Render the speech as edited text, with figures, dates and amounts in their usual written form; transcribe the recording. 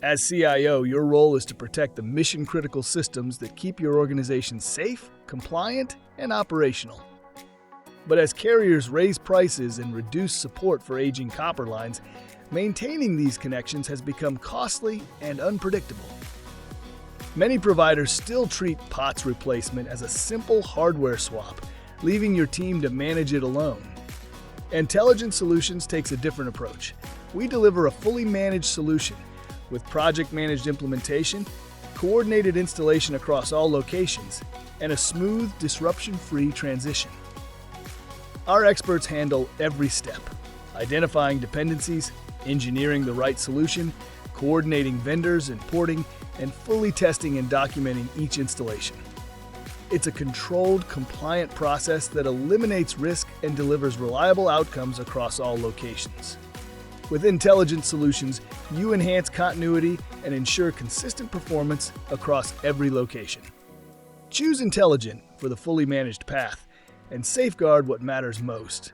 As CIO, your role is to protect the mission-critical systems that keep your organization safe, compliant, and operational. But as carriers raise prices and reduce support for aging copper lines, maintaining these connections has become costly and unpredictable. Many providers still treat POTS replacement as a simple hardware swap, leaving your team to manage it alone. EnTelegent Solutions takes a different approach. We deliver a fully managed solution with project-managed implementation, coordinated installation across all locations, and a smooth, disruption-free transition. Our experts handle every step, identifying dependencies, engineering the right solution, coordinating vendors and porting, and fully testing and documenting each installation. It's a controlled, compliant process that eliminates risk and delivers reliable outcomes across all locations. With EnTelegent Solutions, you enhance continuity and ensure consistent performance across every location. Choose EnTelegent for the fully managed path and safeguard what matters most.